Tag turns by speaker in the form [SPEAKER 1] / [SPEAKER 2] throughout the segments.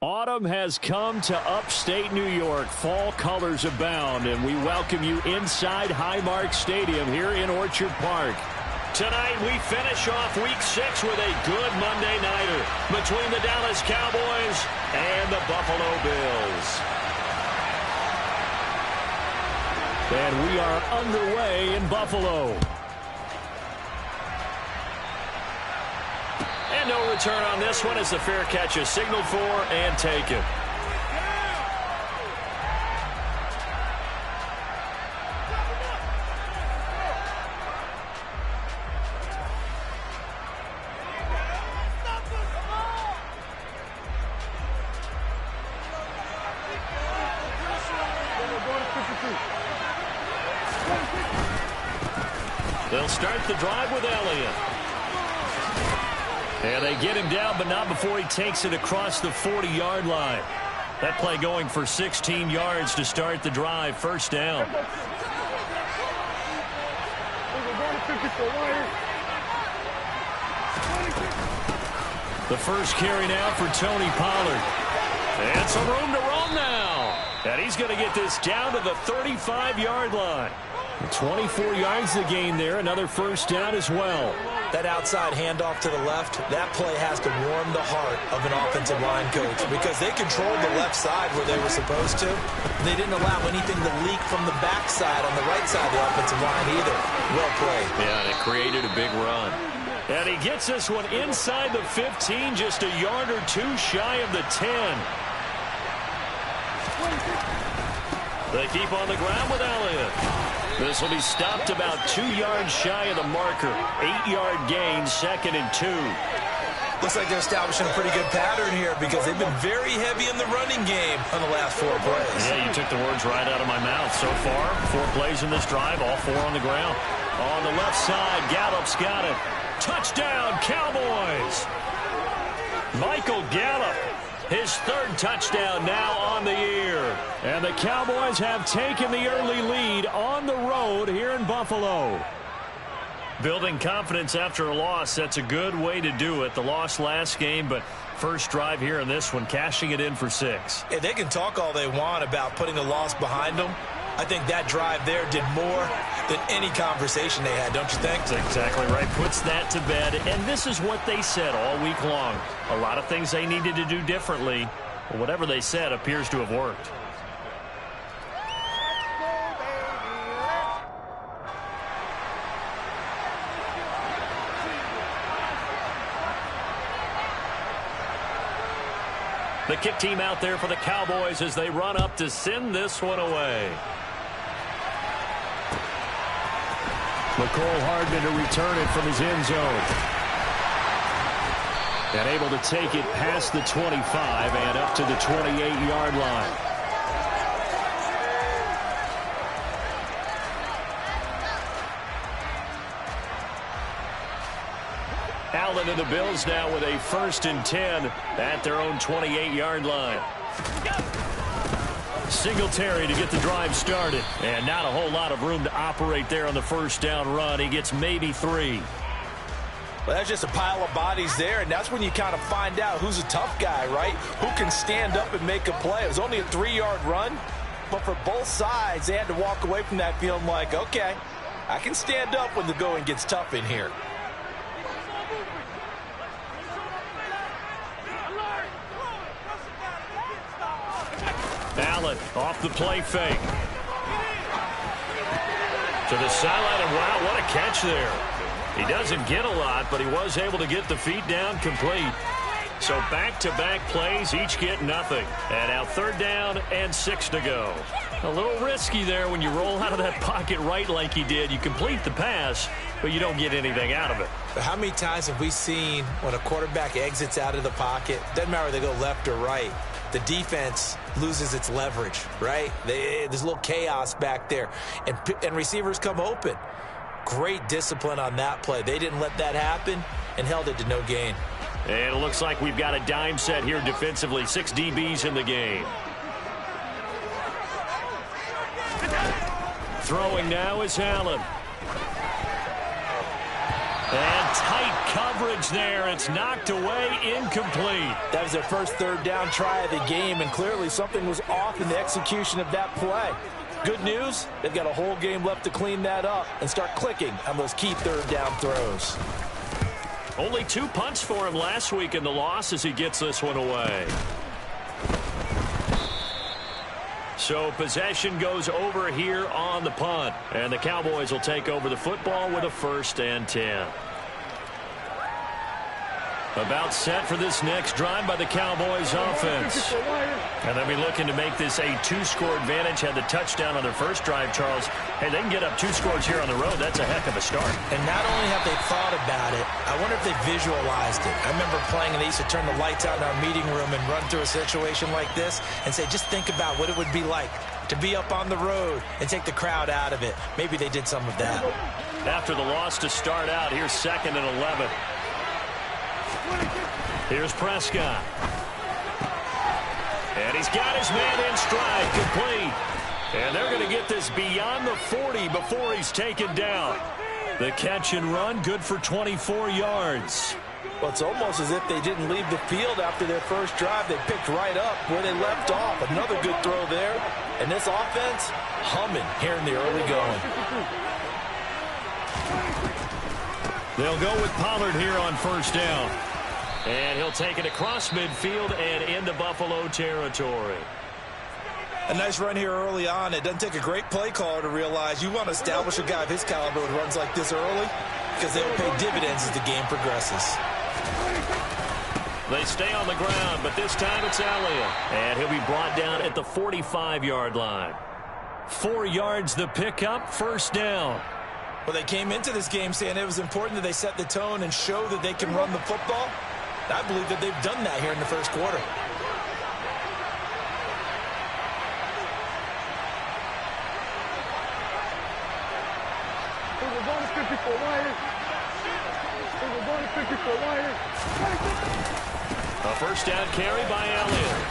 [SPEAKER 1] Autumn has come to upstate New York. Fall colors abound, and we welcome you inside Highmark Stadium here in Orchard Park. Tonight, we finish off Week 6 with a good Monday nighter between the Dallas Cowboys and the Buffalo Bills. And we are underway in Buffalo. And no return on this one as the fair catch is signaled for and taken. They'll start the drive with Elliott. And they get him down, but not before he takes it across the 40-yard line. That play going for 16 yards to start the drive. First down. The first carry now for Tony Pollard. And some room to run now. And he's going to get this down to the 35-yard line. 24 yards to gain there. Another first down as well.
[SPEAKER 2] That outside handoff to the left, that play has to warm the heart of an offensive line coach because they controlled the left side where they were supposed to. They didn't allow anything to leak from the backside on the right side of the offensive line either. Well played.
[SPEAKER 1] Yeah, and it created a big run. And he gets this one inside the 15, just a yard or two shy of the 10. They keep on the ground with Elliott. This will be stopped about 2 yards shy of the marker. 8-yard gain, 2nd and 2.
[SPEAKER 2] Looks like they're establishing a pretty good pattern here because they've been very heavy in the running game on the last 4 plays.
[SPEAKER 1] Yeah, you took the words right out of my mouth. So far, 4 plays in this drive, all 4 on the ground. On the left side, Gallup's got it. Touchdown, Cowboys! Michael Gallup. His 3rd touchdown now on the year. And the Cowboys have taken the early lead on the road here in Buffalo. Building confidence after a loss, that's a good way to do it. The loss last game, but first drive here in this one, cashing it in for 6.
[SPEAKER 2] Yeah, they can talk all they want about putting a loss behind them. I think that drive there did more than any conversation they had, don't you think?
[SPEAKER 1] That's exactly right. Puts that to bed. And this is what they said all week long. A lot of things they needed to do differently. But whatever they said appears to have worked. The kick team out there for the Cowboys as they run up to send this one away. McCole Hardman to return it from his end zone. And able to take it past the 25 and up to the 28-yard line. Allen and the Bills now with a 1st and 10 at their own 28-yard line. Singletary to get the drive started. And not a whole lot of room to operate there on the first down run. He gets maybe 3.
[SPEAKER 2] Well, that's just a pile of bodies there, and that's when you kind of find out who's a tough guy, right? Who can stand up and make a play. It was only a 3-yard run, but for both sides, they had to walk away from that feeling like, okay, I can stand up when the going gets tough in here.
[SPEAKER 1] Allen off the play fake. To the sideline, and wow, what a catch there. He doesn't get a lot, but he was able to get the feet down complete. So back-to-back plays, each get nothing. And now 3rd down and 6 to go. A little risky there when you roll out of that pocket right like he did. You complete the pass, but you don't get anything out of it.
[SPEAKER 2] But how many times have we seen when a quarterback exits out of the pocket, doesn't matter whether they go left or right, the defense loses its leverage, right? There's a little chaos back there, and receivers come open. Great discipline on that play. They didn't let that happen and held it to no gain.
[SPEAKER 1] And it looks like we've got a dime set here defensively. 6 DBs in the game. Throwing now is Allen. And tight coverage there. It's knocked away, incomplete.
[SPEAKER 2] That was their first third down try of the game, and clearly something was off in the execution of that play. Good news, they've got a whole game left to clean that up and start clicking on those key third down throws.
[SPEAKER 1] Only 2 punts for him last week in the loss as he gets this one away. So possession goes over here on the punt. And the Cowboys will take over the football with a 1st and 10. About set for this next drive by the Cowboys offense. And they'll be looking to make this a 2-score advantage. Had the touchdown on their first drive, Charles. Hey, they can get up 2 scores here on the road. That's a heck of a start.
[SPEAKER 2] And not only have they thought about it, I wonder if they visualized it. I remember playing, and they used to turn the lights out in our meeting room and run through a situation like this and say, just think about what it would be like to be up on the road and take the crowd out of it. Maybe they did some of that.
[SPEAKER 1] After the loss to start out, here's 2nd and 11. Here's Prescott. And he's got his man in stride, complete. And they're going to get this beyond the 40 before he's taken down. The catch and run, good for 24 yards.
[SPEAKER 2] Well, it's almost as if they didn't leave the field after their first drive. They picked right up where they left off. Another good throw there. And this offense, humming here in the early going.
[SPEAKER 1] They'll go with Pollard here on 1st down. And he'll take it across midfield and into Buffalo territory.
[SPEAKER 2] A nice run here early on. It doesn't take a great play caller to realize you want to establish a guy of his caliber who runs like this early because they will pay dividends as the game progresses.
[SPEAKER 1] They stay on the ground, but this time it's Elliott. And he'll be brought down at the 45-yard line. 4 yards the pickup, 1st down.
[SPEAKER 2] Well, they came into this game saying it was important that they set the tone and show that they can run the football. I believe that they've done that here in the first quarter.
[SPEAKER 1] A 1st down carry by Elliott.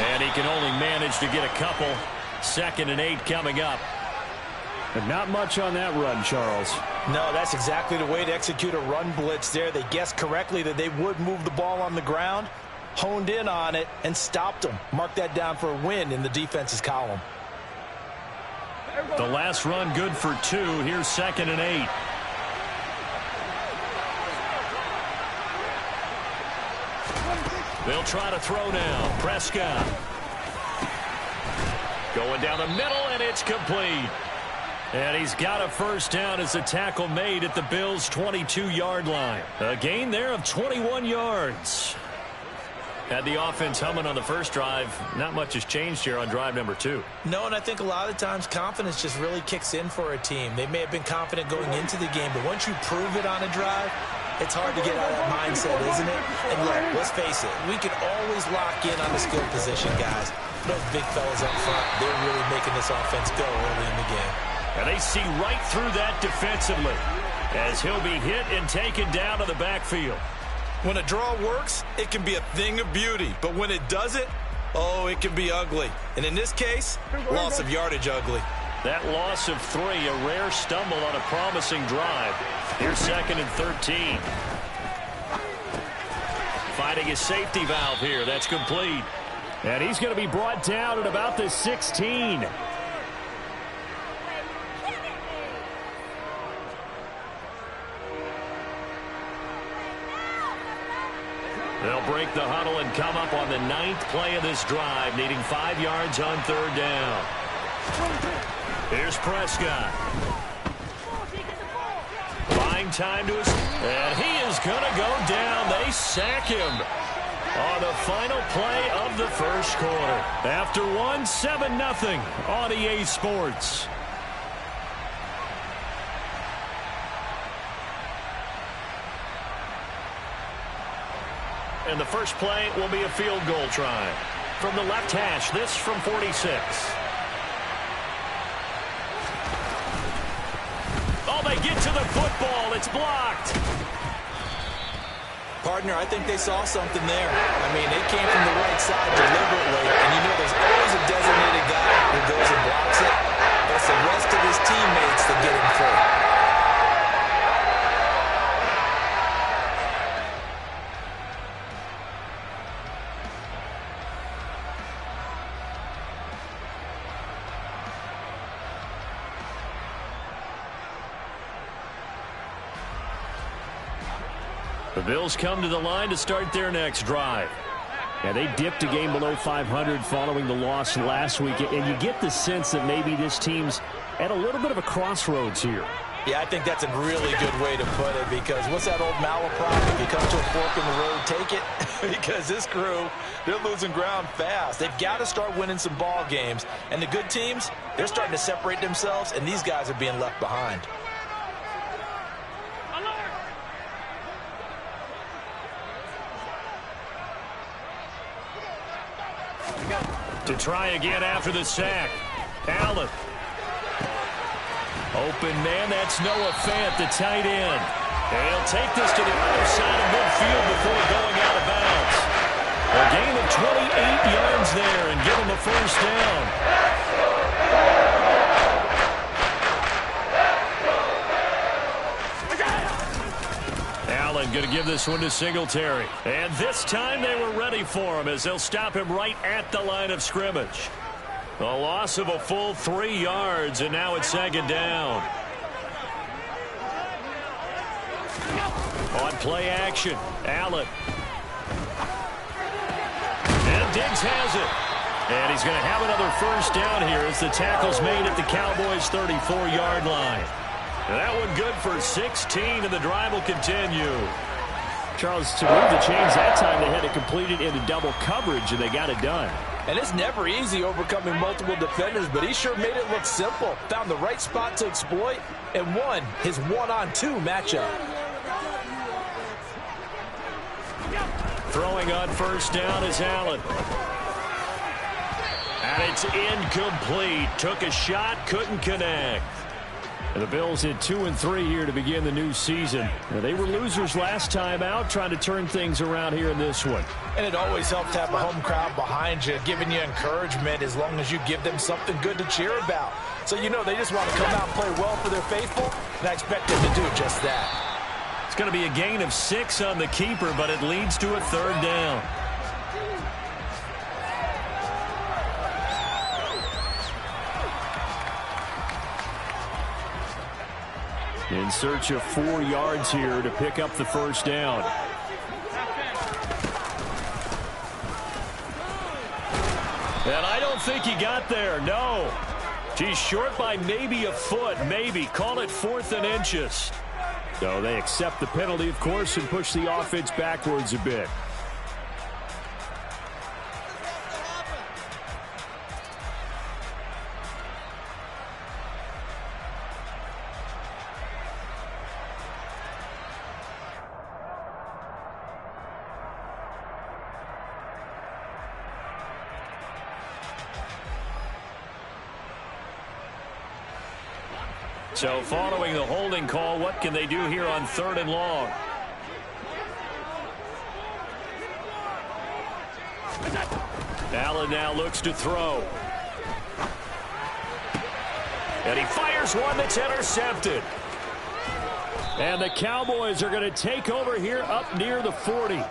[SPEAKER 1] And he can only manage to get a couple. 2nd and 8 coming up. But not much on that run, Charles.
[SPEAKER 2] No, that's exactly the way to execute a run blitz there. They guessed correctly that they would move the ball on the ground, honed in on it, and stopped them. Mark that down for a win in the defense's column.
[SPEAKER 1] The last run good for 2. Here's 2nd and 8. They'll try to throw now. Prescott. Going down the middle, and it's complete. And he's got a 1st down as the tackle made at the Bills' 22-yard line. A gain there of 21 yards. Had the offense humming on the first drive. Not much has changed here on drive number 2.
[SPEAKER 2] No, and I think a lot of times confidence just really kicks in for a team. They may have been confident going into the game, but once you prove it on a drive, it's hard to get out of that mindset, isn't it? And look, let's face it, we can always lock in on the skill position, guys. Those big fellas up front, they're really making this offense go early in the game.
[SPEAKER 1] And they see right through that defensively as he'll be hit and taken down to the backfield.
[SPEAKER 2] When a draw works, it can be a thing of beauty. But when it doesn't, oh, it can be ugly. And in this case, loss of yardage ugly.
[SPEAKER 1] That loss of 3, a rare stumble on a promising drive. Here's 2nd and 13. Finding his safety valve here. That's complete. And he's going to be brought down at about the 16. They'll break the huddle and come up on the 9th play of this drive, needing 5 yards on 3rd down. Here's Prescott. Buying time to his... And he is going to go down. They sack him on the final play of the first quarter. After 7-0 on EA Sports. And the first play will be a field goal try. From the left hash, this from 46. Oh, they get to the football. It's blocked.
[SPEAKER 2] Partner, I think they saw something there. I mean, they came from the right side deliberately, and you know there's always a designated guy who goes and blocks it. But it's the rest of his teammates that get him free.
[SPEAKER 1] The Bills come to the line to start their next drive. Yeah, they dipped a game below 500 following the loss last week, and you get the sense that maybe this team's at a little bit of a crossroads here.
[SPEAKER 2] Yeah, I think that's a really good way to put it, because what's that old malaprop? If you come to a fork in the road, take it. Because this crew, they're losing ground fast. They've got to start winning some ball games. And the good teams, they're starting to separate themselves, and these guys are being left behind.
[SPEAKER 1] To try again after the sack. Allen. Open man, that's Noah Fant, the tight end. And he'll take this to the other side of midfield before going out of bounds. A gain of 28 yards there and give him a first down. Allen going to give this one to Singletary. And this time they were ready for him as they'll stop him right at the line of scrimmage. A loss of a full 3 yards, and now it's second down. On play action, Allen. And Diggs has it. And he's going to have another first down here as the tackle's made at the Cowboys' 34-yard line. And that one good for 16, and the drive will continue.
[SPEAKER 3] Charles, to move the chains that time, they had to complete it into double coverage, and they got it done.
[SPEAKER 2] And it's never easy overcoming multiple defenders, but he sure made it look simple. Found the right spot to exploit and won his one-on-two matchup.
[SPEAKER 1] Throwing on first down is Allen. And it's incomplete. Took a shot, couldn't connect. And the Bills hit 2-3 here to begin the new season. Now, they were losers last time out, trying to turn things around here in this one.
[SPEAKER 2] And it always helps to have a home crowd behind you, giving you encouragement as long as you give them something good to cheer about. So you know they just want to come out and play well for their faithful, and I expect them to do just that.
[SPEAKER 1] It's going to be a gain of 6 on the keeper, but it leads to a third down. In search of 4 yards here to pick up the first down. And I don't think he got there, no. He's short by maybe a foot, maybe. Call it 4th and inches. So they accept the penalty, of course, and push the offense backwards a bit. So following the holding call, what can they do here on 3rd and long? Allen now looks to throw. And he fires one that's intercepted. And the Cowboys are going to take over here up near the 40.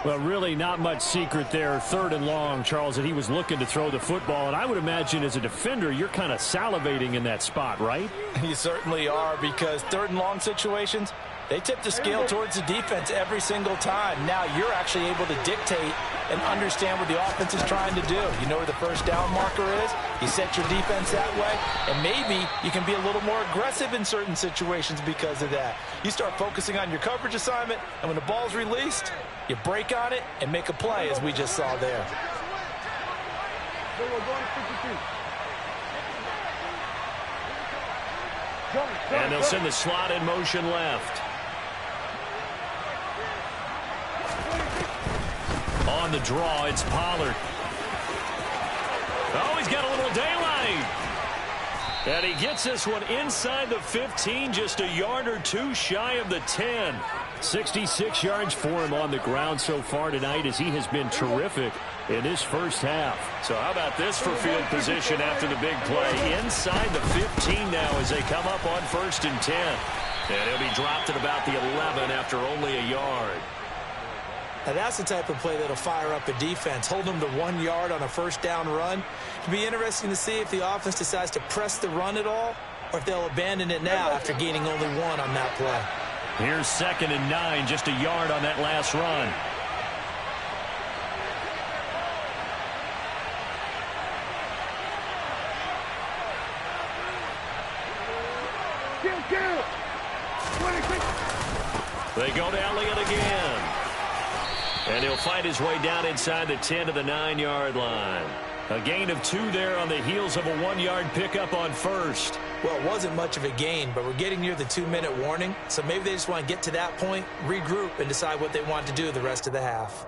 [SPEAKER 1] Well, really not much secret there. 3rd and long, Charles, that he was looking to throw the football. And I would imagine as a defender, you're kind of salivating in that spot, right?
[SPEAKER 2] You certainly are, because 3rd and long situations, they tip the scale towards the defense every single time. Now you're actually able to dictate and understand what the offense is trying to do. You know where the first down marker is. You set your defense that way, and maybe you can be a little more aggressive in certain situations because of that. You start focusing on your coverage assignment, and when the ball's released, you break on it and make a play, as we just saw there.
[SPEAKER 1] And they'll send the slot in motion left. On the draw, it's Pollard. Oh, he's got a little daylight. And he gets this one inside the 15, just a yard or two shy of the 10. 66 yards for him on the ground so far tonight, as he has been terrific in his first half. So how about this for field position after the big play? Inside the 15 now as they come up on 1st and 10. And he'll be dropped at about the 11 after only a yard.
[SPEAKER 2] Now that's the type of play that'll fire up a defense. Hold them to 1 yard on a first down run. It'll be interesting to see if the offense decides to press the run at all, or if they'll abandon it now after gaining only 1 on that play.
[SPEAKER 1] Here's 2nd and 9, just a yard on that last run. They go to Elliott again. And he'll fight his way down inside the 10 to the 9-yard line. A gain of 2 there on the heels of a 1-yard pickup on first.
[SPEAKER 2] Well, it wasn't much of a gain, but we're getting near the 2-minute warning. So maybe they just want to get to that point, regroup, and decide what they want to do the rest of the half.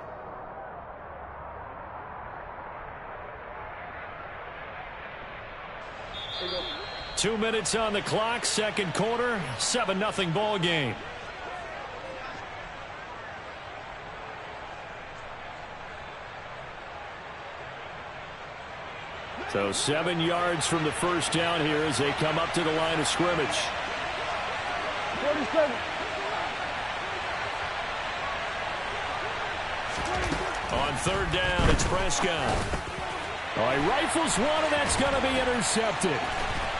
[SPEAKER 1] Two minutes on the clock, second quarter, 7-0 ball game. So 7 yards from the first down here as they come up to the line of scrimmage.
[SPEAKER 4] 47.
[SPEAKER 1] On third down, it's Prescott. Oh, he rifles one, and that's going to be intercepted.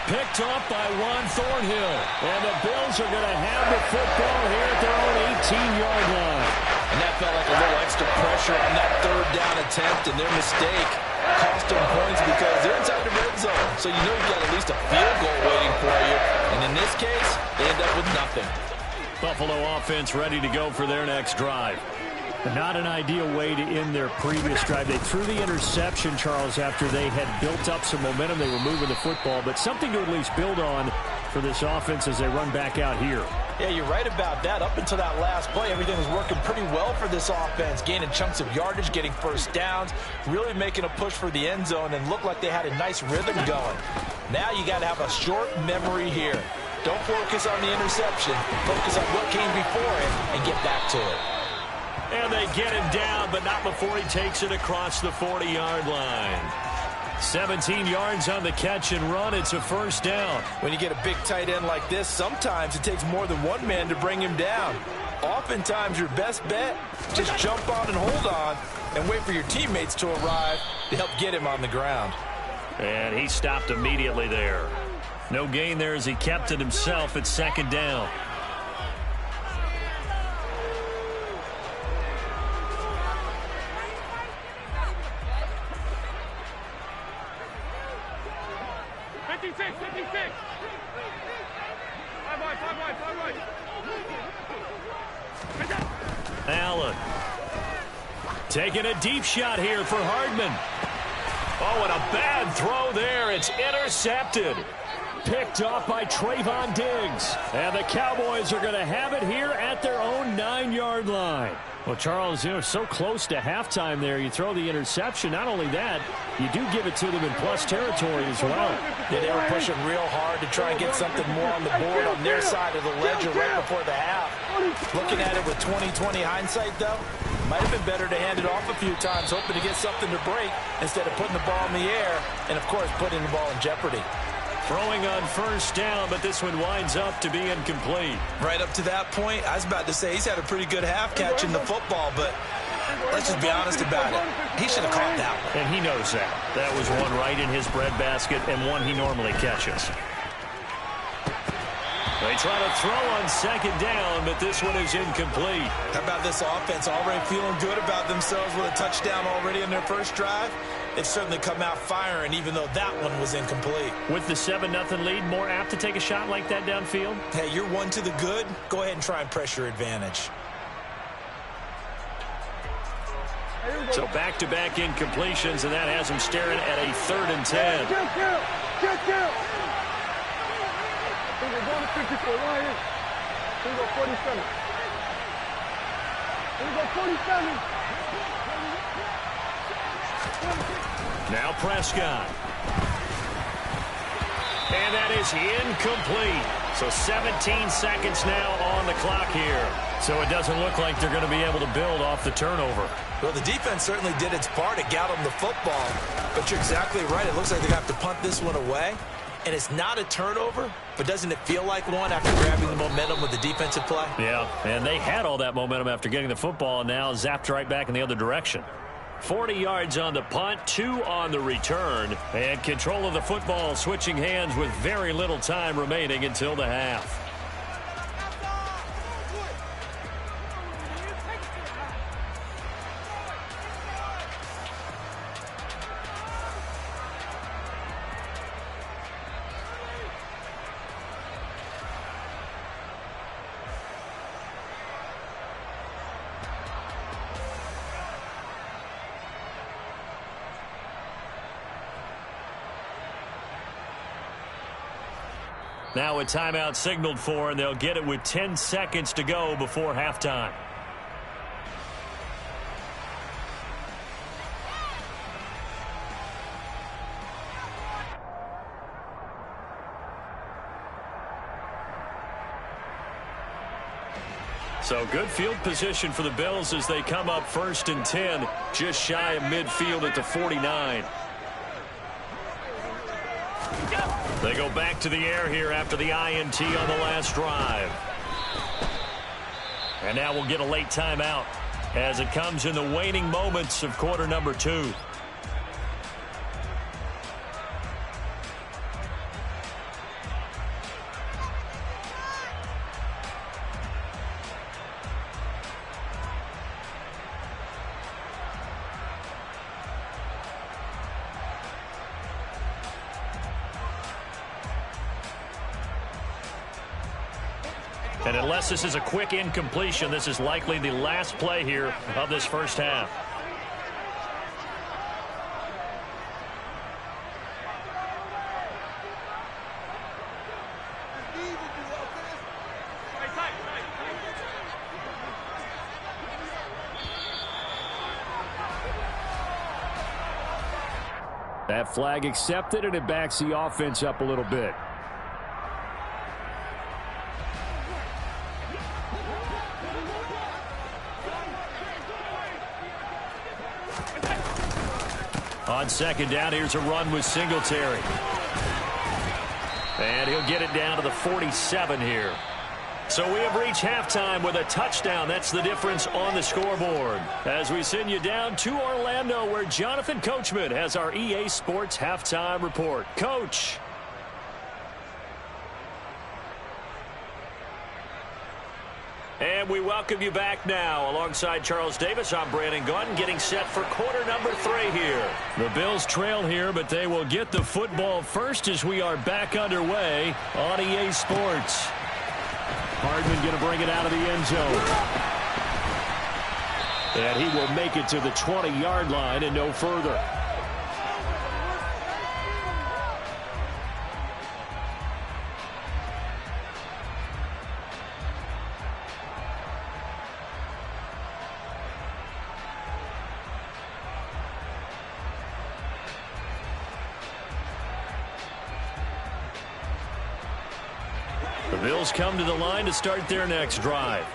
[SPEAKER 1] Picked up by Juan Thornhill. And the Bills are going to have the football here at their own 18-yard line.
[SPEAKER 2] And that felt like a little extra pressure on that third down attempt, and their mistake cost them points because they're inside the red zone. So you know you've got at least a field goal waiting for you. And in this case, they end up with nothing.
[SPEAKER 1] Buffalo offense ready to go for their next drive. Not an ideal way to end their previous drive. They threw the interception, Charles, after they had built up some momentum. They were moving the football, but something to at least build on for this offense as they run back out here.
[SPEAKER 2] Yeah, you're right about that. Up until that last play, everything was working pretty well for this offense, gaining chunks of yardage, getting first downs, really making a push for the end zone, and looked like they had a nice rhythm going. Now you got to have a short memory here. Don't focus on the interception. Focus on what came before it and get back to it.
[SPEAKER 1] And they get him down, but not before he takes it across the 40-yard line. 17 yards on the catch and run. It's a first down.
[SPEAKER 2] When you get a big tight end like this, sometimes it takes more than one man to bring him down. Oftentimes, your best bet, just jump on and hold on and wait for your teammates to arrive to help get him on the ground.
[SPEAKER 1] And he stopped immediately there. No gain there as he kept it himself at second down. Allen taking a deep shot here for Hardman. Oh, and a bad throw there. It's intercepted. Picked off by Trayvon Diggs. And the Cowboys are going to have it here at their own 9-yard line. Well, Charles, you're so close to halftime there. You throw the interception. Not only that, you do give it to them in plus territory as well.
[SPEAKER 2] Yeah, they were pushing real hard to try and get something more on the board on their side of the ledger right before the half. Looking at it with 20/20 hindsight, though, might have been better to hand it off a few times, hoping to get something to break instead of putting the ball in the air and, of course, putting the ball in jeopardy.
[SPEAKER 1] Throwing on first down, but this one winds up to be incomplete.
[SPEAKER 2] Right up to that point, I was about to say he's had a pretty good half catching the football, but let's just be honest about it. He should have caught that one.
[SPEAKER 1] And he knows that. That was one right in his breadbasket and one he normally catches. They try to throw on second down, but this one is incomplete.
[SPEAKER 2] How about this offense already feeling good about themselves with a touchdown already in their first drive? They've certainly come out firing, even though that one was incomplete.
[SPEAKER 1] With the 7-0 lead, more apt to take a shot like that downfield?
[SPEAKER 2] Hey, you're one to the good. Go ahead and try and press your advantage.
[SPEAKER 1] So back-to-back incompletions, and that has him staring at a 3rd and 10.
[SPEAKER 4] We're going to 54. Right here. Here we go, 47. Here we go, 47.
[SPEAKER 1] Now Prescott. And that is incomplete. So 17 seconds now on the clock here. So it doesn't look like they're going to be able to build off the turnover.
[SPEAKER 2] Well, the defense certainly did its part. It got them the football. But you're exactly right. It looks like they have to punt this one away. And it's not a turnover, but doesn't it feel like one after grabbing the momentum with the defensive play?
[SPEAKER 1] Yeah, and they had all that momentum after getting the football, and now zapped right back in the other direction. 40 yards on the punt, 2 on the return, and control of the football switching hands with very little time remaining until the half. Now a timeout signaled for, and they'll get it with 10 seconds to go before halftime. So good field position for the Bills as they come up 1st and 10, just shy of midfield at the 49. They go back to the air here after the INT on the last drive. And now we'll get a late timeout as it comes in the waning moments of quarter number 2. And unless this is a quick incompletion, this is likely the last play here of this first half.
[SPEAKER 3] That flag accepted, and it backs the offense up a little bit. On second down, here's a run with Singletary. And he'll get it down to the 47 here. So we have reached halftime with a touchdown. That's the difference on the scoreboard. As we send you down to Orlando, where Jonathan Coachman has our EA Sports halftime report. Coach. And we welcome you back now. Alongside Charles Davis, I'm Brandon Gaudin, getting set for quarter number 3 here. The Bills trail here, but they will get the football first as we are back underway on EA Sports. Hardman going to bring it out of the end zone. And he will make it to the 20-yard line and no further. The Bills come to the line to start their next drive.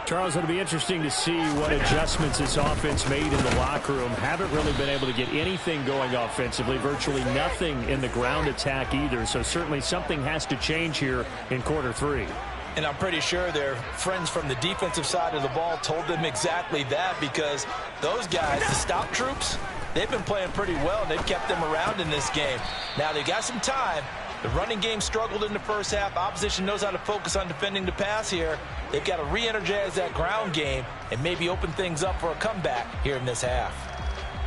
[SPEAKER 3] Charles, it'll be interesting to see what adjustments this offense made in the locker room. Haven't really been able to get anything going offensively, virtually nothing in the ground attack either. So certainly something has to change here in quarter 3.
[SPEAKER 2] And I'm pretty sure their friends from the defensive side of the ball told them exactly that, because those guys, the stout troops, they've been playing pretty well, and they've kept them around in this game. Now they got some time. The running game struggled in the first half. Opposition knows how to focus on defending the pass here. They've got to re-energize that ground game and maybe open things up for a comeback here in this half.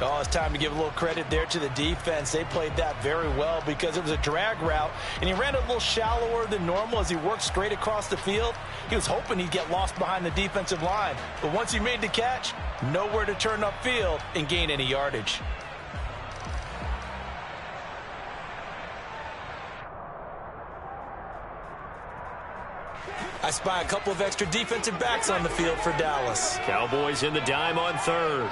[SPEAKER 2] Oh, it's time to give a little credit there to the defense. They played that very well because it was a drag route, and he ran a little shallower than normal as he worked straight across the field. He was hoping he'd get lost behind the defensive line, but once he made the catch, nowhere to turn upfield and gain any yardage. I spy a couple of extra defensive backs on the field for Dallas.
[SPEAKER 1] Cowboys in the dime on 3rd.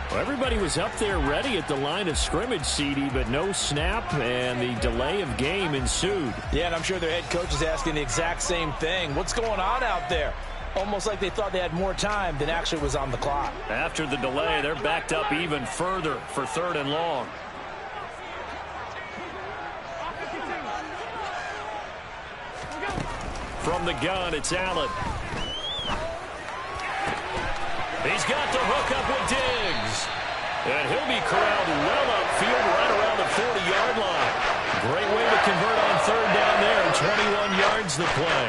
[SPEAKER 3] Well, everybody was up there ready at the line of scrimmage, CD, but no snap, and the delay of game ensued.
[SPEAKER 2] Yeah, and I'm sure their head coach is asking the exact same thing. What's going on out there? Almost like they thought they had more time than actually was on the clock.
[SPEAKER 1] After the delay, they're backed up even further for 3rd and long. From the gun, it's Allen. He's got the hook up with Diggs. And he'll be corralled well upfield right around the 40-yard line. Great way to convert on 3rd down there, and 21 yards the play.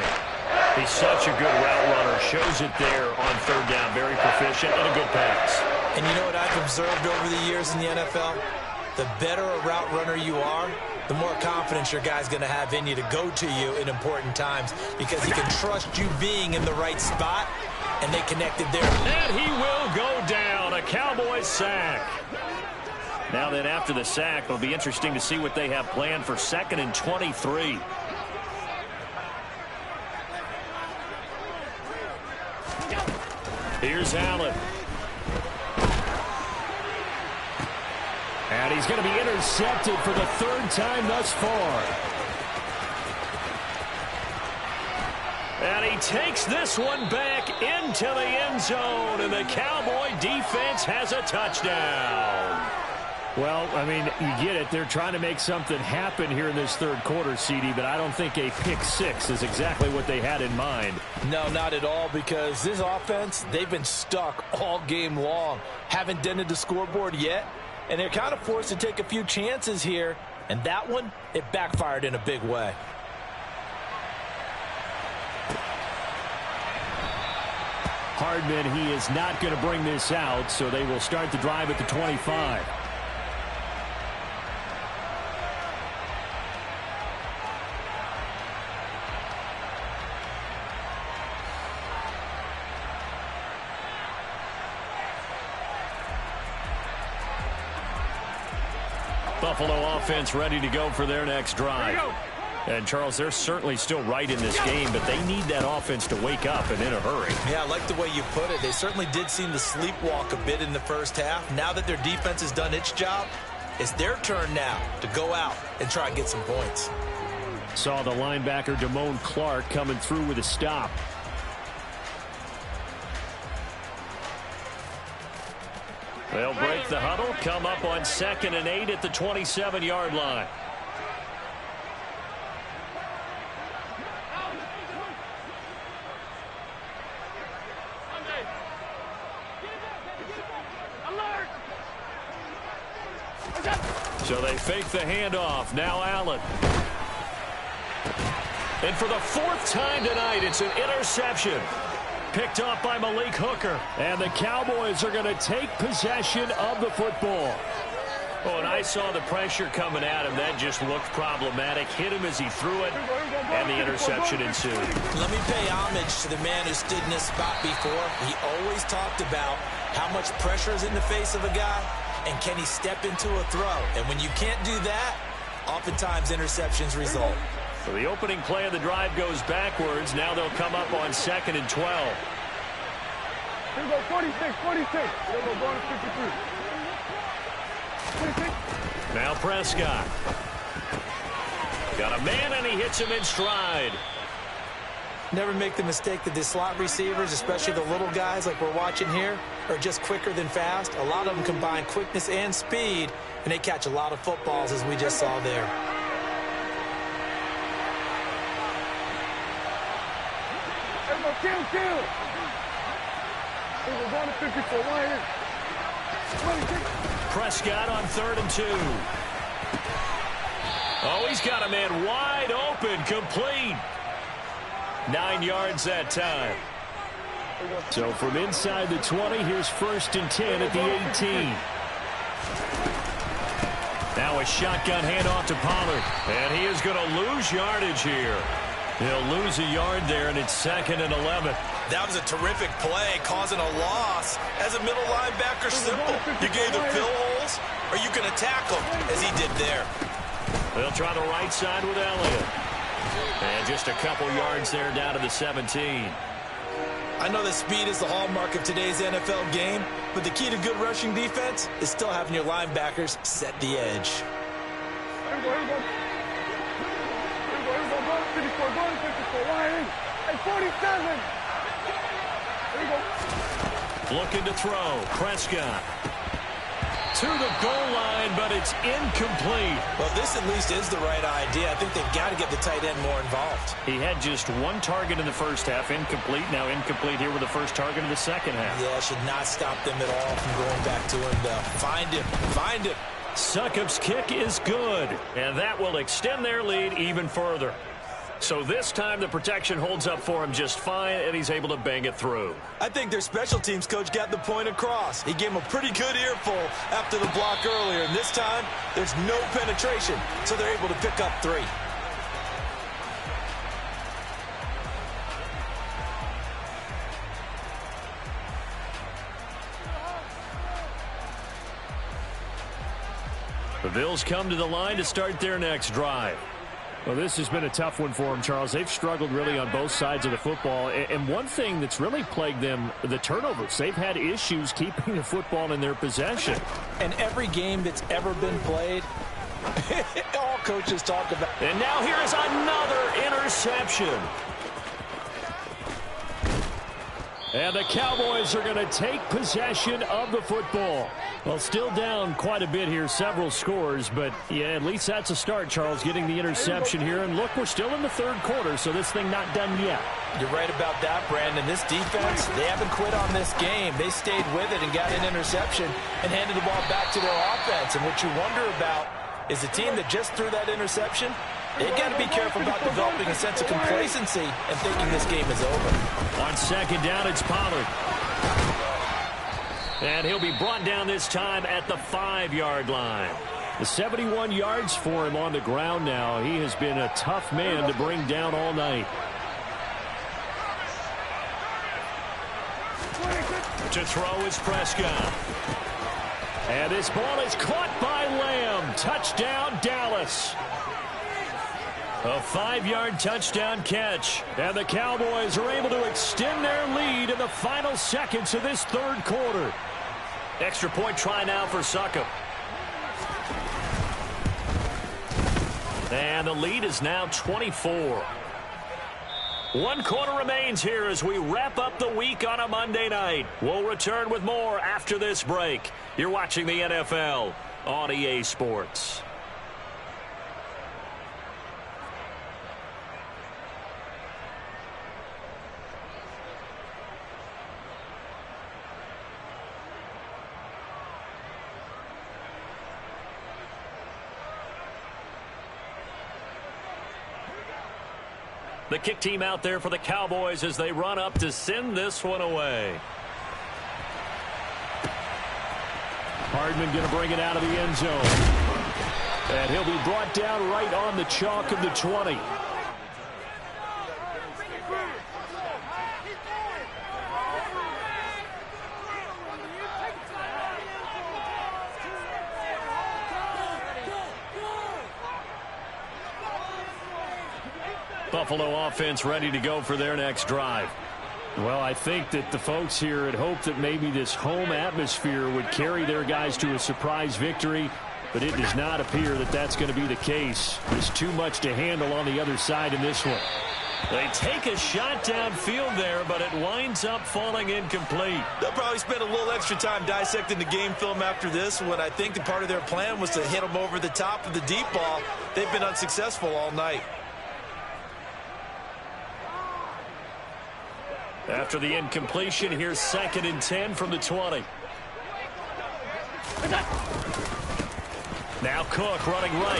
[SPEAKER 1] He's such a good route runner. Shows it there on 3rd down. Very proficient and a good pass.
[SPEAKER 2] And you know what I've observed over the years in the NFL? The better a route runner you are, the more confidence your guy's going to have in you to go to you in important times, because he can trust you being in the right spot, and they connected there.
[SPEAKER 1] And he will go down. A
[SPEAKER 3] the Cowboys sack. Now then, after the sack, it'll be interesting to see what they have planned for 2nd and 23. Here's Allen.
[SPEAKER 1] And he's going to be intercepted for the 3rd time thus far.
[SPEAKER 3] And he takes this one back into the end zone, and the Cowboy defense has a touchdown.
[SPEAKER 1] Well, I mean, you get it. They're trying to make something happen here in this 3rd quarter, CD, but I don't think a pick 6 is exactly what they had in mind.
[SPEAKER 2] No, not at all, because this offense, they've been stuck all game long. Haven't dented the scoreboard yet, and they're kind of forced to take a few chances here, and that one, it backfired in a big way.
[SPEAKER 1] Hardman, he is not going to bring this out, so they will start the drive at the 25.
[SPEAKER 3] Buffalo offense ready to go for their next drive. And, Charles, they're certainly still right in this game, but they need that offense to wake up and in a hurry.
[SPEAKER 2] Yeah, I like the way you put it. They certainly did seem to sleepwalk a bit in the first half. Now that their defense has done its job, it's their turn now to go out and try and get some points.
[SPEAKER 1] Saw the linebacker Damone Clark coming through with a stop.
[SPEAKER 3] They'll break the huddle, come up on 2nd and 8 at the 27-yard line. So they fake the handoff. Now Allen. And for the 4th time tonight, it's an interception. Picked off by Malik Hooker.
[SPEAKER 1] And the Cowboys are going to take possession of the football.
[SPEAKER 3] Oh, and I saw the pressure coming at him. That just looked problematic. Hit him as he threw it, and the interception ensued.
[SPEAKER 2] Let me pay homage to the man who stood in this spot before. He always talked about how much pressure is in the face of a guy, and can he step into a throw. And when you can't do that, oftentimes interceptions result.
[SPEAKER 3] So the opening play of the drive goes backwards. Now they'll come up on 2nd and 12.
[SPEAKER 4] Here we go, 46. Here we go, going to 53. 26.
[SPEAKER 3] Now Prescott. Got a man, and he hits him in stride.
[SPEAKER 2] Never make the mistake that the slot receivers, especially the little guys like we're watching here, are just quicker than fast. A lot of them combine quickness and speed, and they catch a lot of footballs, as we just saw there.
[SPEAKER 4] Kill. Here we're going to 54. Why 26.
[SPEAKER 3] Prescott on 3rd and 2. Oh, he's got a man wide open, complete. 9 yards that time.
[SPEAKER 1] So from inside the 20, here's 1st and 10 at the 18.
[SPEAKER 3] Now a shotgun handoff to Pollard. And he is going to lose yardage here. He'll lose a yard there, and it's 2nd and 11.
[SPEAKER 2] That was a terrific play, causing a loss. As a middle linebacker, simple. You can either fill holes or you can attack them, as he did there.
[SPEAKER 3] They'll try the right side with Elliott. And just a couple yards there down to the 17.
[SPEAKER 2] I know that speed is the hallmark of today's NFL game, but the key to good rushing defense is still having your linebackers set the edge.
[SPEAKER 4] Here we go. 54, going to 54. Why 47. Here we go.
[SPEAKER 3] Looking to throw. Prescott. To the goal line, but it's incomplete.
[SPEAKER 2] Well, this at least is the right idea. I think they've got to get the tight end more involved.
[SPEAKER 3] He had just one target in the first half, incomplete. Now incomplete here with the first target in the second half.
[SPEAKER 2] Yeah, should not stop them at all from going back to him. Find him.
[SPEAKER 3] Succop's kick is good, and that will extend their lead even further. So this time the protection holds up for him just fine, and he's able to bang it through.
[SPEAKER 2] I think their special teams coach got the point across. He gave him a pretty good earful after the block earlier, and this time there's no penetration, so they're able to pick up 3.
[SPEAKER 3] The Bills come to the line to start their next drive.
[SPEAKER 1] Well, this has been a tough one for them, Charles. They've struggled really on both sides of the football. And one thing that's really plagued them, the turnovers. They've had issues keeping the football in their possession.
[SPEAKER 2] And every game that's ever been played, all coaches talk about.
[SPEAKER 3] And now here is another interception.
[SPEAKER 1] And the Cowboys are going to take possession of the football. Well, still down quite a bit here, several scores, but yeah, at least that's a start, Charles, getting the interception here. And look, we're still in the third quarter, so this thing not done yet.
[SPEAKER 2] You're right about that, Brandon. This defense, they haven't quit on this game. They stayed with it and got an interception and handed the ball back to their offense. And what you wonder about is the team that just threw that interception, they've got to be careful about developing a sense of complacency and thinking this game is over.
[SPEAKER 3] On second down, it's Pollard. And he'll be brought down this time at the 5-yard line.
[SPEAKER 1] The 71 yards for him on the ground now. He has been a tough man to bring down all night.
[SPEAKER 3] To throw is Prescott.
[SPEAKER 1] And this ball is caught by Lamb. Touchdown, Dallas.
[SPEAKER 3] A 5-yard touchdown catch.
[SPEAKER 1] And the Cowboys are able to extend their lead in the final seconds of this third quarter.
[SPEAKER 3] Extra point try now for Succop. And the lead is now 24. 1 quarter remains here as we wrap up the week on a Monday night. We'll return with more after this break. You're watching the NFL on EA Sports. The kick team out there for the Cowboys as they run up to send this one away.
[SPEAKER 1] Hardman going to bring it out of the end zone. And he'll be brought down right on the chalk of the 20.
[SPEAKER 3] Buffalo offense ready to go for their next drive.
[SPEAKER 1] Well, I think that the folks here had hoped that maybe this home atmosphere would carry their guys to a surprise victory, but it does not appear that that's going to be the case. There's too much to handle on the other side in this one.
[SPEAKER 3] They take a shot downfield there, but it winds up falling incomplete.
[SPEAKER 2] They'll probably spend a little extra time dissecting the game film after this when I think the part of their plan was to hit them over the top of the deep ball. They've been unsuccessful all night.
[SPEAKER 3] After the incompletion, here's 2nd and 10 from the 20. Now Cook running right.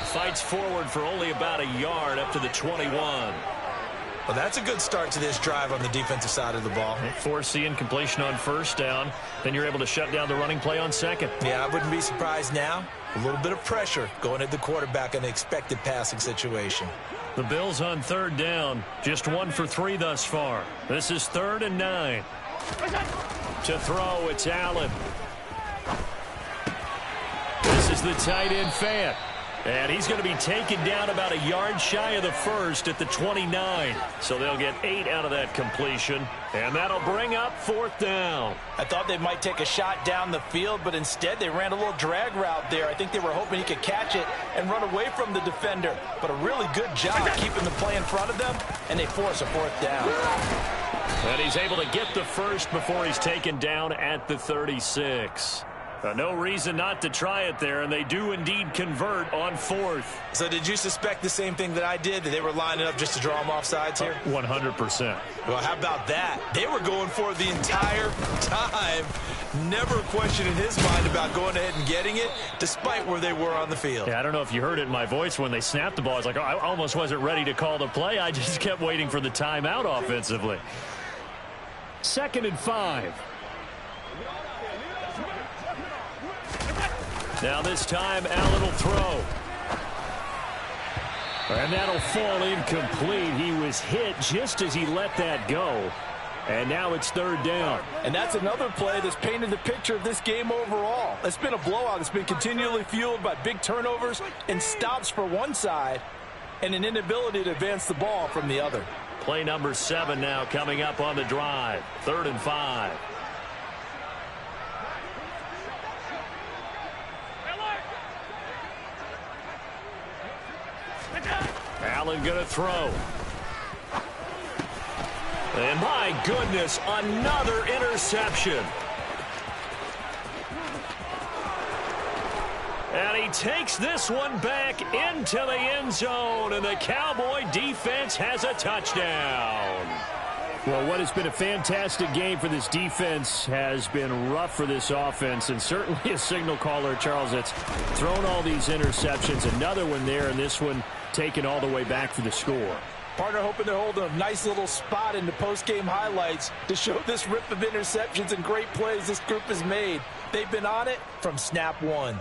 [SPEAKER 3] Fights forward for only about a yard up to the 21.
[SPEAKER 2] Well, that's a good start to this drive on the defensive side of the ball.
[SPEAKER 3] Force the incompletion on first down. Then you're able to shut down the running play on second.
[SPEAKER 2] Yeah, I wouldn't be surprised now. A little bit of pressure going at the quarterback in an expected passing situation.
[SPEAKER 3] The Bills on 3rd down. Just 1 for 3 thus far. This is 3rd and 9. To throw, it's Allen. This is the tight end Fant. And he's going to be taken down about a yard shy of the first at the 29. So they'll get 8 out of that completion. And that'll bring up 4th down.
[SPEAKER 2] I thought they might take a shot down the field, but instead they ran a little drag route there. I think they were hoping he could catch it and run away from the defender. But a really good job keeping the play in front of them, and they force a 4th down.
[SPEAKER 3] And he's able to get the first before he's taken down at the 36. No reason not to try it there, and they do indeed convert on 4th.
[SPEAKER 2] So did you suspect the same thing that I did, that they were lining up just to draw them off sides here?
[SPEAKER 1] 100%.
[SPEAKER 2] Well, how about that? They were going for it the entire time. Never a question in his mind about going ahead and getting it, despite where they were on the field.
[SPEAKER 3] Yeah, I don't know if you heard it in my voice when they snapped the ball. I was like, oh, I almost wasn't ready to call the play. I just kept waiting for the timeout offensively.
[SPEAKER 1] 2nd and 5.
[SPEAKER 3] Now this time, Allen will throw.
[SPEAKER 1] And that'll fall incomplete. He was hit just as he let that go. And now it's third down.
[SPEAKER 2] And that's another play that's painted the picture of this game overall. It's been a blowout. It's been continually fueled by big turnovers and stops for one side and an inability to advance the ball from the other.
[SPEAKER 1] Play number 7 now coming up on the drive. 3rd and 5. Allen going to throw. And my goodness, another interception. And he takes this one back into the end zone, and the Cowboy defense has a touchdown. Well, what has been a fantastic game for this defense has been rough for this offense, and certainly a signal caller, Charles, that's thrown all these interceptions. Another one there, and this one taken all the way back for the score.
[SPEAKER 2] Partner hoping they're holding a nice little spot in the post-game highlights to show this rip of interceptions and great plays this group has made. They've been on it from snap one.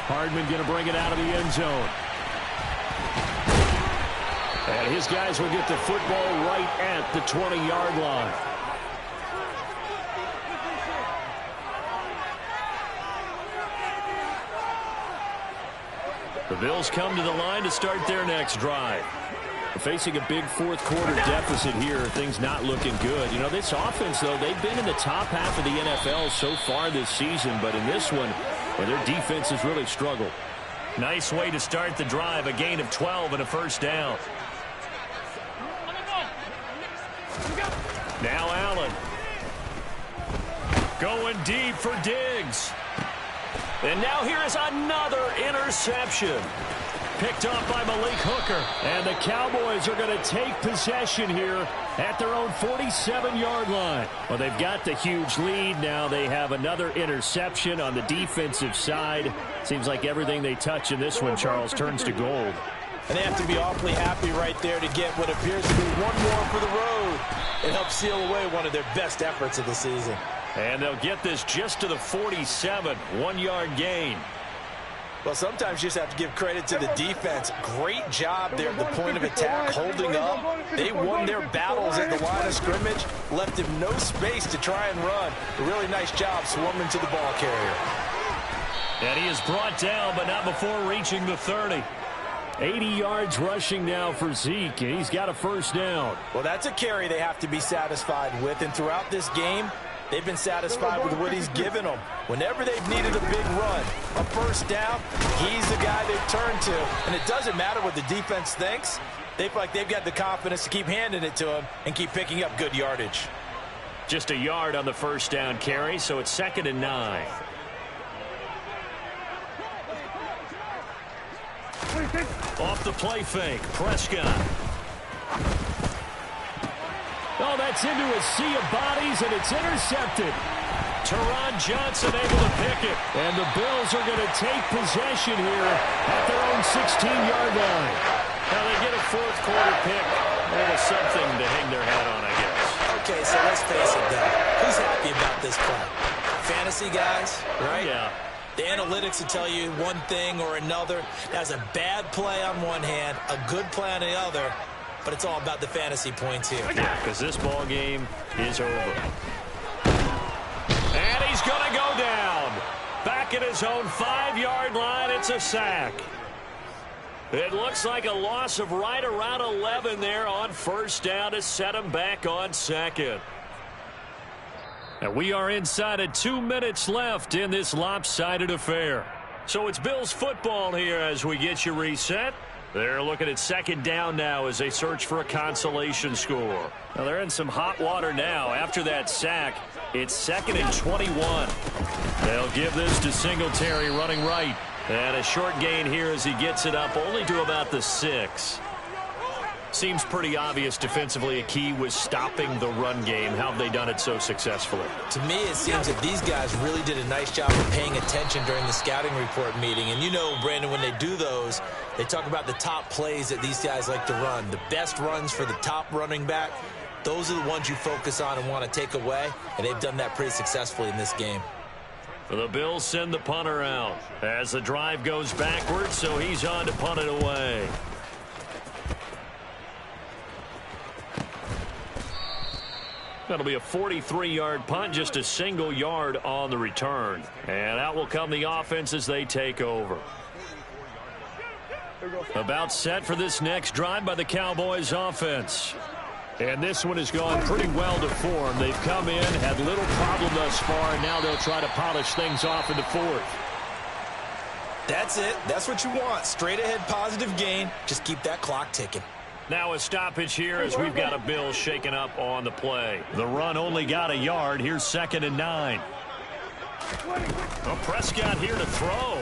[SPEAKER 1] Hardman going to bring it out of the end zone. And his guys will get the football right at the 20-yard line. The Bills come to the line to start their next drive. Facing a big fourth-quarter deficit here, things not looking good. You know, this offense, though, they've been in the top half of the NFL so far this season, but in this one, well, their defense has really struggled. Nice way to start the drive, a gain of 12 and a first down. Now Allen. Going deep for Diggs. And now here is another interception. Picked up by Malik Hooker. And the Cowboys are going to take possession here at their own 47-yard line. Well, they've got the huge lead. Now they have another interception on the defensive side. Seems like everything they touch in this one, Charles, turns to gold.
[SPEAKER 2] And they have to be awfully happy right there to get what appears to be one more for the road. It helps seal away one of their best efforts of the season.
[SPEAKER 1] And they'll get this just to the 47, 1-yard gain.
[SPEAKER 2] Well, sometimes you just have to give credit to the defense. Great job there at the point of attack, holding up. They won their battles at the line of scrimmage, left him no space to try and run. A really nice job swarming to the ball carrier.
[SPEAKER 1] And he is brought down, but not before reaching the 30. 80 yards rushing now for Zeke, and he's got a first down.
[SPEAKER 2] Well, that's a carry they have to be satisfied with, and throughout this game, they've been satisfied with what he's given them. Whenever they've needed a big run, a first down, he's the guy they've turned to. And it doesn't matter what the defense thinks. They feel like they've got the confidence to keep handing it to him and keep picking up good yardage.
[SPEAKER 1] Just a yard on the first down carry, so it's 2nd and 9. Off the play fake, Prescott. Oh, that's into a sea of bodies, and it's intercepted. Teron Johnson able to pick it. And the Bills are going to take possession here at their own 16-yard line. Now they get a fourth-quarter pick. That is something to hang their hat on, I guess.
[SPEAKER 2] Okay, so let's face it, though. Who's happy about this play? Fantasy guys, right?
[SPEAKER 1] Yeah.
[SPEAKER 2] The analytics will tell you one thing or another. That's a bad play on one hand, a good play on the other. But it's all about the fantasy points here.
[SPEAKER 1] Yeah, because this ball game is over. And he's going to go down. Back at his own 5-yard line, it's a sack. It looks like a loss of right around 11 there on first down to set him back on second. And we are inside of 2 minutes left in this lopsided affair. So it's Bills football here as we get you reset. They're looking at 2nd down now as they search for a consolation score. Now they're in some hot water now. After that sack, it's 2nd and 21. They'll give this to Singletary running right. And a short gain here as he gets it up only to about the 6. Seems pretty obvious defensively a key was stopping the run game. How have they done it so successfully?
[SPEAKER 2] To me, it seems that these guys really did a nice job of paying attention during the scouting report meeting. And you know, Brandon, when they do those, they talk about the top plays that these guys like to run. The best runs for the top running back, those are the ones you focus on and want to take away. And they've done that pretty successfully in this game.
[SPEAKER 1] The Bills send the punter out as the drive goes backwards, so he's on to punt it away. That'll be a 43-yard punt, just a single yard on the return. And out will come the offense as they take over. About set for this next drive by the Cowboys offense. And this one has gone pretty well to form. They've come in, had little problem thus far, and now they'll try to polish things off in the fourth.
[SPEAKER 2] That's it. That's what you want. Straight ahead positive gain. Just keep that clock ticking.
[SPEAKER 1] Now a stoppage here as we've got a Bills shaken up on the play. The run only got a yard. Here's 2nd and 9. Well, Prescott here to throw.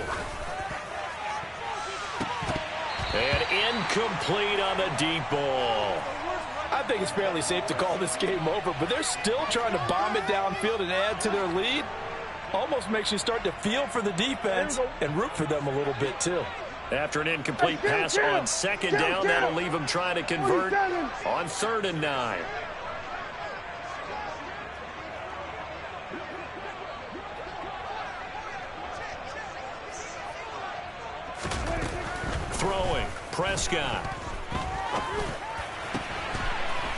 [SPEAKER 1] And incomplete on the deep ball.
[SPEAKER 5] I think it's fairly safe to call this game over, but they're still trying to bomb it downfield and add to their lead. Almost makes you start to feel for the defense and root for them a little bit, too.
[SPEAKER 1] After an incomplete pass on 2nd down, that'll leave them trying to convert on 3rd and 9. Throwing, Prescott.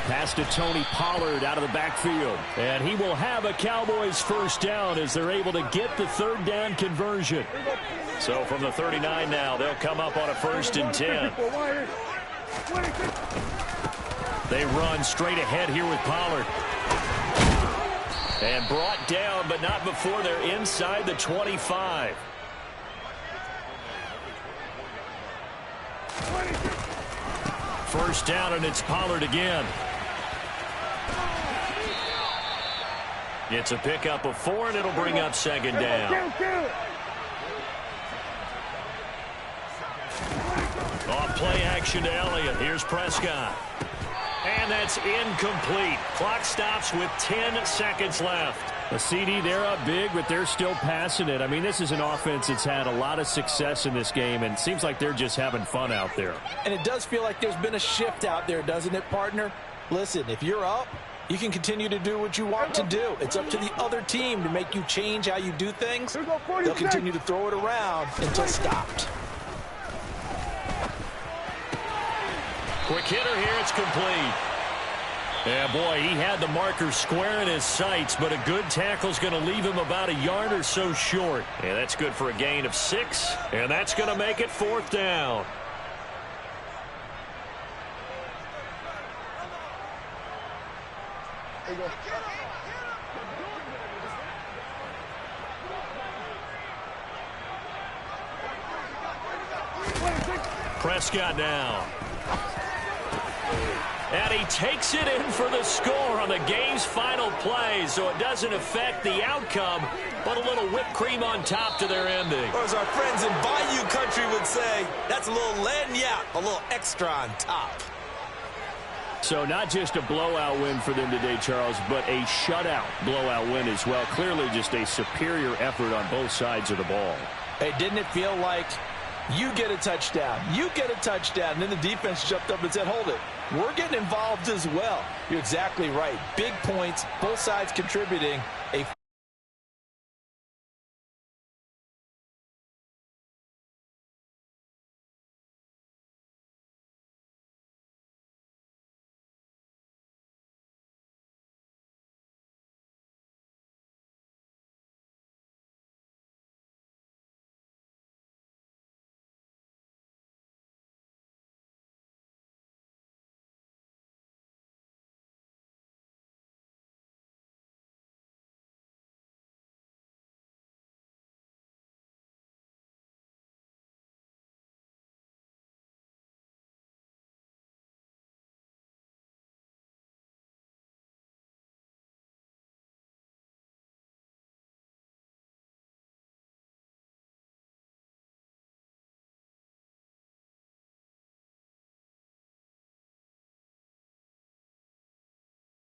[SPEAKER 1] Pass to Tony Pollard out of the backfield. And he will have a Cowboys first down as they're able to get the 3rd down conversion. So from the 39 now, they'll come up on a 1st and 10. They run straight ahead here with Pollard. And brought down, but not before they're inside the 25. First down, and it's Pollard again. It's a pickup of 4, and it'll bring up 2nd down. Off play action to Elliott. Here's Prescott. And that's incomplete. Clock stops with 10 seconds left.
[SPEAKER 3] A CD, they're up big, but they're still passing it. I mean, this is an offense that's had a lot of success in this game, and it seems like they're just having fun out there.
[SPEAKER 5] And it does feel like there's been a shift out there, doesn't it, partner? Listen, if you're up, you can continue to do what you want to do. It's up to the other team to make you change how you do things. They'll continue to throw it around until stopped.
[SPEAKER 1] Quick hitter here, it's complete. Yeah, boy, he had the marker square in his sights, but a good tackle's going to leave him about a yard or so short. And that's good for a gain of 6, and that's going to make it 4th down. Prescott now. And he takes it in for the score on the game's final play, so it doesn't affect the outcome, but a little whipped cream on top to their ending.
[SPEAKER 2] Or as our friends in Bayou Country would say, that's a little lagniappe, a little extra on top.
[SPEAKER 3] So not just a blowout win for them today, Charles, but a shutout blowout win as well. Clearly just a superior effort on both sides of the ball.
[SPEAKER 5] Hey, didn't it feel like you get a touchdown, you get a touchdown, and then the defense jumped up and said, hold it, we're getting involved as well. You're exactly right. Big points, both sides contributing. A